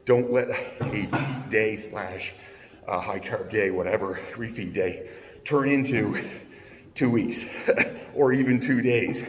Don't let a cheat day slash high carb day, whatever, refeed day, turn into 2 weeks or even 2 days.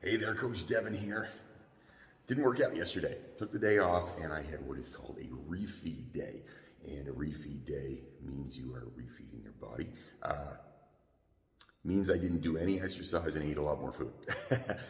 Hey there, Coach Devin here. Didn't work out yesterday. Took the day off and I had what is called a refeed day. And a refeed day means you are refeeding your body. Means I didn't do any exercise and ate a lot more food,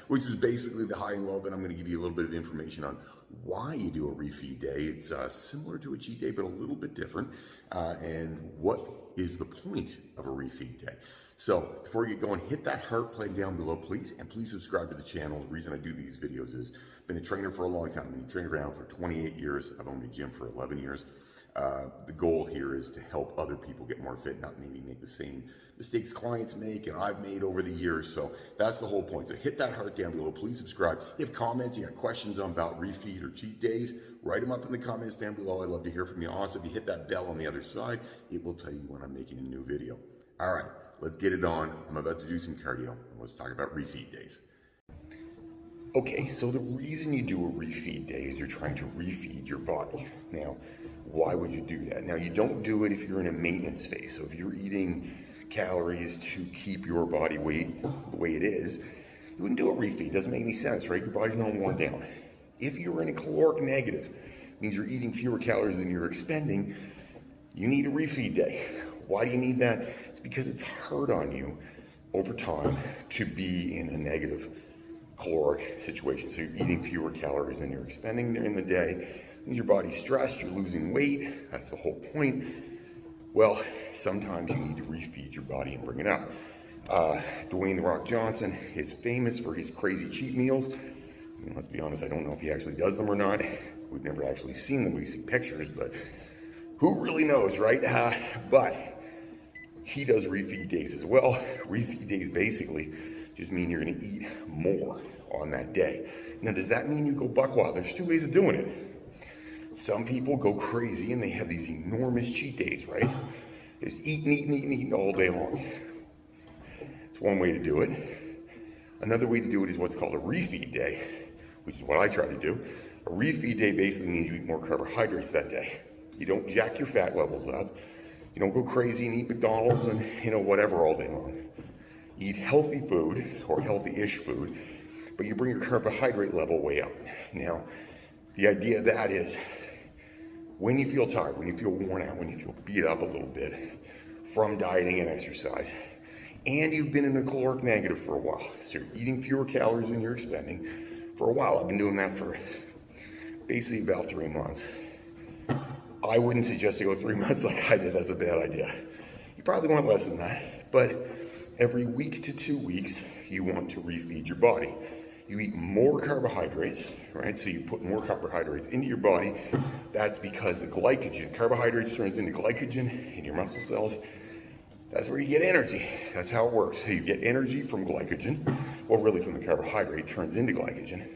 which is basically the high and low. But I'm going to give you a little bit of information on why you do a refeed day. It's similar to a cheat day, but a little bit different. And what is the point of a refeed day? So before you get going, hit that heart play down below, please. And please subscribe to the channel. The reason I do these videos is I've been a trainer for a long time. I've been a trainer around for 28 years. I've owned a gym for 11 years. The goal here is to help other people get more fit, not maybe make the same mistakes clients make and I've made over the years. So that's the whole point. So hit that heart down below. Please subscribe. If you have comments, you got questions about refeed or cheat days, write them up in the comments down below. I'd love to hear from you. Also, if you hit that bell on the other side, it will tell you when I'm making a new video. All right, let's get it on. I'm about to do some cardio. Let's talk about refeed days. Okay, so the reason you do a refeed day is you're trying to refeed your body. Now, why would you do that? Now, you don't do it if you're in a maintenance phase. So if you're eating calories to keep your body weight the way it is, you wouldn't do a refeed. It doesn't make any sense, right? Your body's not worn down. If you're in a caloric negative, means you're eating fewer calories than you're expending, you need a refeed day. Why do you need that? It's because it's hard on you over time to be in a negative caloric situation. So you're eating fewer calories than you're expending during the day. Your body's stressed, you're losing weight. That's the whole point. Well, sometimes you need to refeed your body and bring it up. Dwayne "The Rock" Johnson is famous for his crazy cheat meals. I mean, let's be honest, I don't know if he actually does them or not. We've never actually seen them. We see pictures, but who really knows, right? But he does refeed days as well. Refeed days basically just mean you're gonna eat more on that day. Now, does that mean you go buck wild? There's 2 ways of doing it. Some people go crazy and they have these enormous cheat days, right? They just eat all day long. It's one way to do it. Another way to do it is what's called a refeed day, which is what I try to do. A refeed day basically means you eat more carbohydrates that day. You don't jack your fat levels up. You don't go crazy and eat McDonald's and whatever all day long. You eat healthy food or healthy-ish food, but you bring your carbohydrate level way up. Now, the idea of that is when you feel tired, when you feel worn out, when you feel beat up a little bit from dieting and exercise, and you've been in a caloric negative for a while, so you're eating fewer calories than you're expending for a while. I've been doing that for basically about 3 months. I wouldn't suggest to go 3 months like I did. That's a bad idea. You probably want less than that, but every week to 2 weeks, you want to refeed your body. You eat more carbohydrates, right? So you put more carbohydrates into your body. That's because the glycogen, carbohydrates turns into glycogen in your muscle cells. That's where you get energy. That's how it works. So you get energy from glycogen, or really from the carbohydrate, turns into glycogen.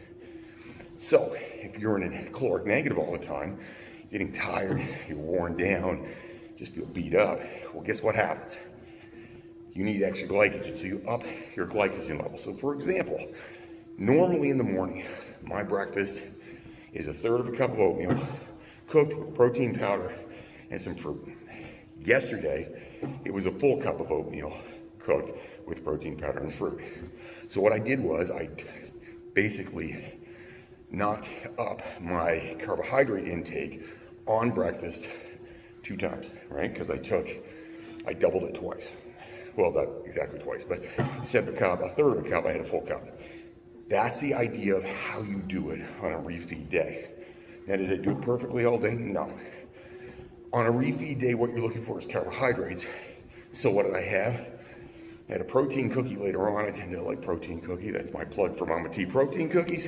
So if you're in a caloric negative all the time, getting tired, you're worn down, just feel beat up, well, guess what happens? You need extra glycogen, so you up your glycogen level. So for example, normally in the morning, my breakfast is 1/3 of a cup of oatmeal, cooked with protein powder and some fruit. Yesterday, it was a full cup of oatmeal, cooked with protein powder and fruit. So what I did was I basically knocked up my carbohydrate intake on breakfast 2 times, right? Because I doubled it twice. Well, not exactly twice, but instead of a cup, 1/3 of a cup, I had a full cup. That's the idea of how you do it on a refeed day. Now, did I do it perfectly all day? No. On a refeed day, what you're looking for is carbohydrates. So what did I have? I had a protein cookie later on. I tend to like protein cookie. That's my plug for Mama T protein cookies.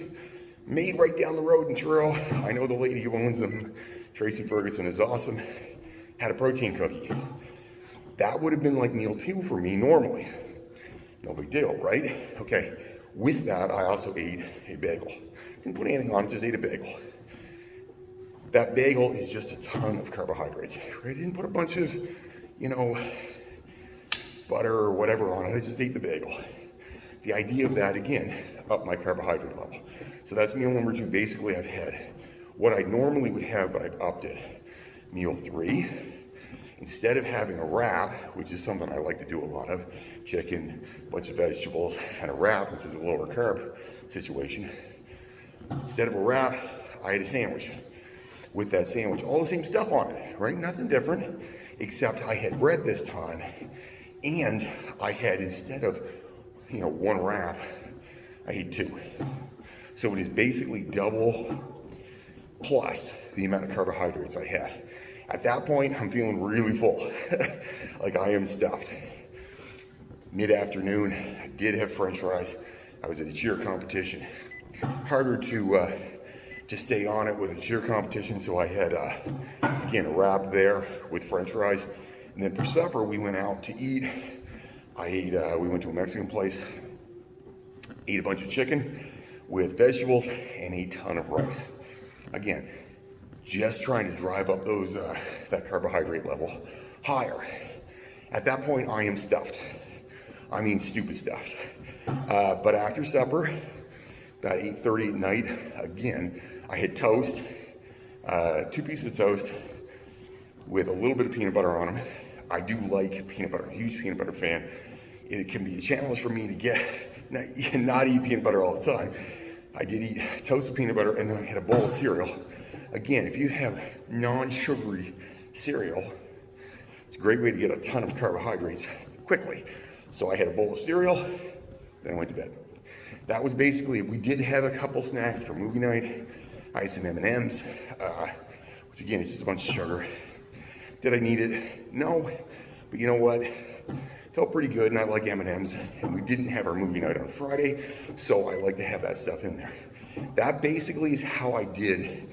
Made right down the road in Truro. I know the lady who owns them. Tracy Ferguson is awesome. Had a protein cookie. That would have been like meal 2 for me normally. No big deal, right? Okay. With that, I also ate a bagel. Didn't put anything on it, just ate a bagel. That bagel is just a ton of carbohydrates, right? I didn't put a bunch of, butter or whatever on it. I just ate the bagel. The idea of that, again, up my carbohydrate level. So that's meal number 2. Basically, I've had what I normally would have, but I've upped it. Meal 3, instead of having a wrap, which is something I like to do a lot of, chicken, a bunch of vegetables, and a wrap, which is a lower carb situation. Instead of a wrap, I had a sandwich. With that sandwich, all the same stuff on it, right? Nothing different, except I had bread this time, and I had, instead of, 1 wrap, I had 2. So it is basically double plus the amount of carbohydrates I had. At that point, I'm feeling really full, like I am stuffed. Mid-afternoon, I did have French fries. I was at a cheer competition. Harder to stay on it with a cheer competition, so I had, again, a wrap there with French fries. And then for supper, we went out to eat. We went to a Mexican place, ate a bunch of chicken with vegetables, and a ton of rice. Again, just trying to drive up that carbohydrate level higher. At that point, I am stuffed. I mean, stupid stuffed. But after supper, about 8:30 at night, again, I had toast, 2 pieces of toast with a little bit of peanut butter on them. I do like peanut butter, huge peanut butter fan. It can be a challenge for me to not eat peanut butter all the time. I did eat toast with peanut butter, and then I had a bowl of cereal. Again, if you have non-sugary cereal, it's a great way to get a ton of carbohydrates quickly. So I had a bowl of cereal, then I went to bed. That was basically it. We did have a couple snacks for movie night. I had some M&Ms, which again is just a bunch of sugar. Did I need it? No, but you know what? Felt pretty good, and I like M&Ms, and we didn't have our movie night on Friday, so I like to have that stuff in there. That basically is how I did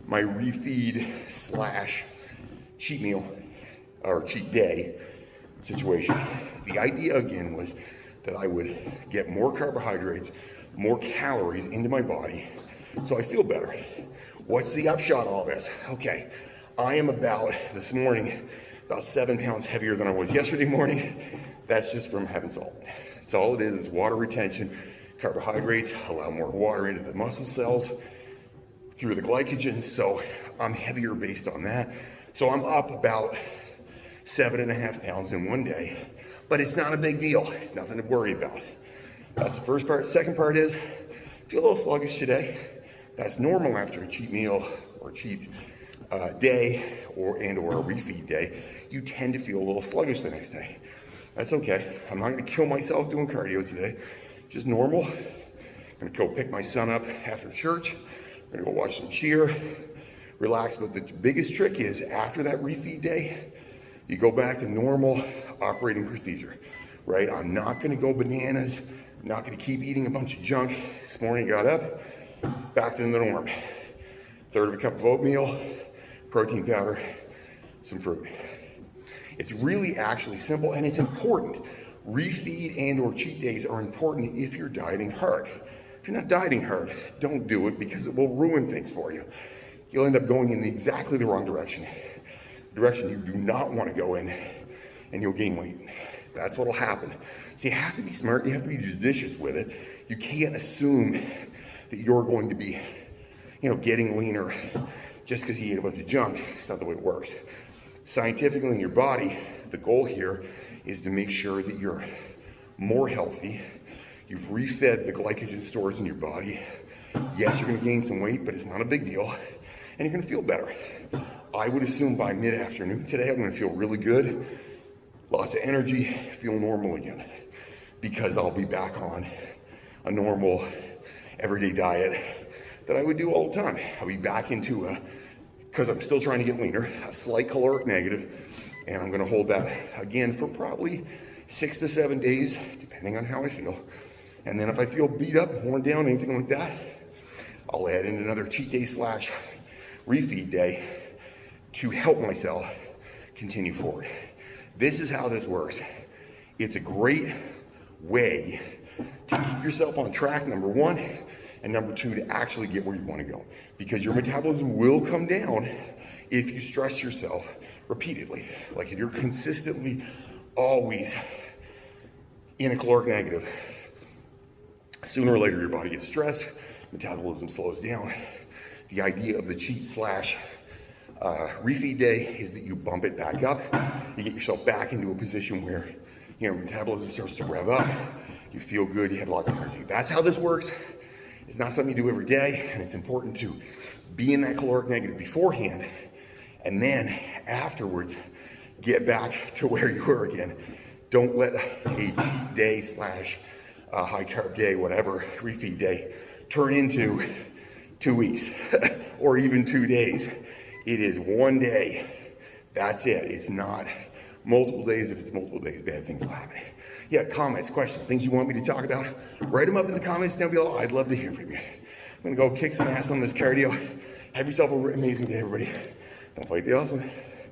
my refeed / cheat meal, or cheat day situation. The idea, again, was that I would get more carbohydrates, more calories into my body, so I feel better. What's the upshot of all this? Okay, I am this morning, about 7 pounds heavier than I was yesterday morning. That's just from having salt. That's all it is water retention. Carbohydrates allow more water into the muscle cells through the glycogen, so I'm heavier based on that. So I'm up about 7.5 pounds in one day, but it's not a big deal. It's nothing to worry about. That's the first part. Second part is, feel a little sluggish today. That's normal after a cheat meal or a cheat day or a refeed day. You tend to feel a little sluggish the next day. That's okay. I'm not going to kill myself doing cardio today. Just normal. I'm going to go pick my son up after church. I'm going to go watch some cheer, relax. But the biggest trick is, after that refeed day, you go back to normal operating procedure, right? I'm not going to go bananas. I'm not going to keep eating a bunch of junk. This morning I got up, back to the norm. 1/3 of a cup of oatmeal, protein powder, some fruit. It's really actually simple, and it's important. Refeed and or cheat days are important if you're dieting hard. If you're not dieting hard, don't do it, because it will ruin things for you. You'll end up going in exactly the wrong direction. The direction you do not want to go in, and you'll gain weight. That's what'll happen. So you have to be smart, you have to be judicious with it. You can't assume that you're going to be, getting leaner just because you ate a bunch of junk. It's not the way it works. Scientifically, in your body, the goal here is to make sure that you're more healthy. You've refed the glycogen stores in your body. Yes, you're going to gain some weight, but it's not a big deal, and you're going to feel better. I would assume by mid-afternoon today, I'm going to feel really good, lots of energy, feel normal again, because I'll be back on a normal everyday diet that I would do all the time. I'll be back into because I'm still trying to get leaner, a slight caloric negative, and I'm going to hold that again for probably 6 to 7 days, depending on how I feel. And then if I feel beat up, worn down, anything like that, I'll add in another cheat day / refeed day to help myself continue forward. This is how this works. It's a great way to keep yourself on track, number one, and number two, to actually get where you want to go. Because your metabolism will come down if you stress yourself repeatedly. Like if you're consistently always in a caloric negative, sooner or later your body gets stressed, metabolism slows down. The idea of the cheat slash refeed day is that you bump it back up. You get yourself back into a position where metabolism starts to rev up. You feel good, you have lots of energy. That's how this works. It's not something you do every day, and it's important to be in that caloric negative beforehand, and then afterwards, get back to where you were again. Don't let a cheat day slash high carb day, whatever, refeed day, turn into 2 weeks or even 2 days. It is one day. That's it. It's not multiple days. If it's multiple days, bad things will happen. Yeah, comments, questions, things you want me to talk about, write them up in the comments down below. I'd love to hear from you. I'm gonna go kick some ass on this cardio. Have yourself an amazing day, everybody. Don't fight the awesome.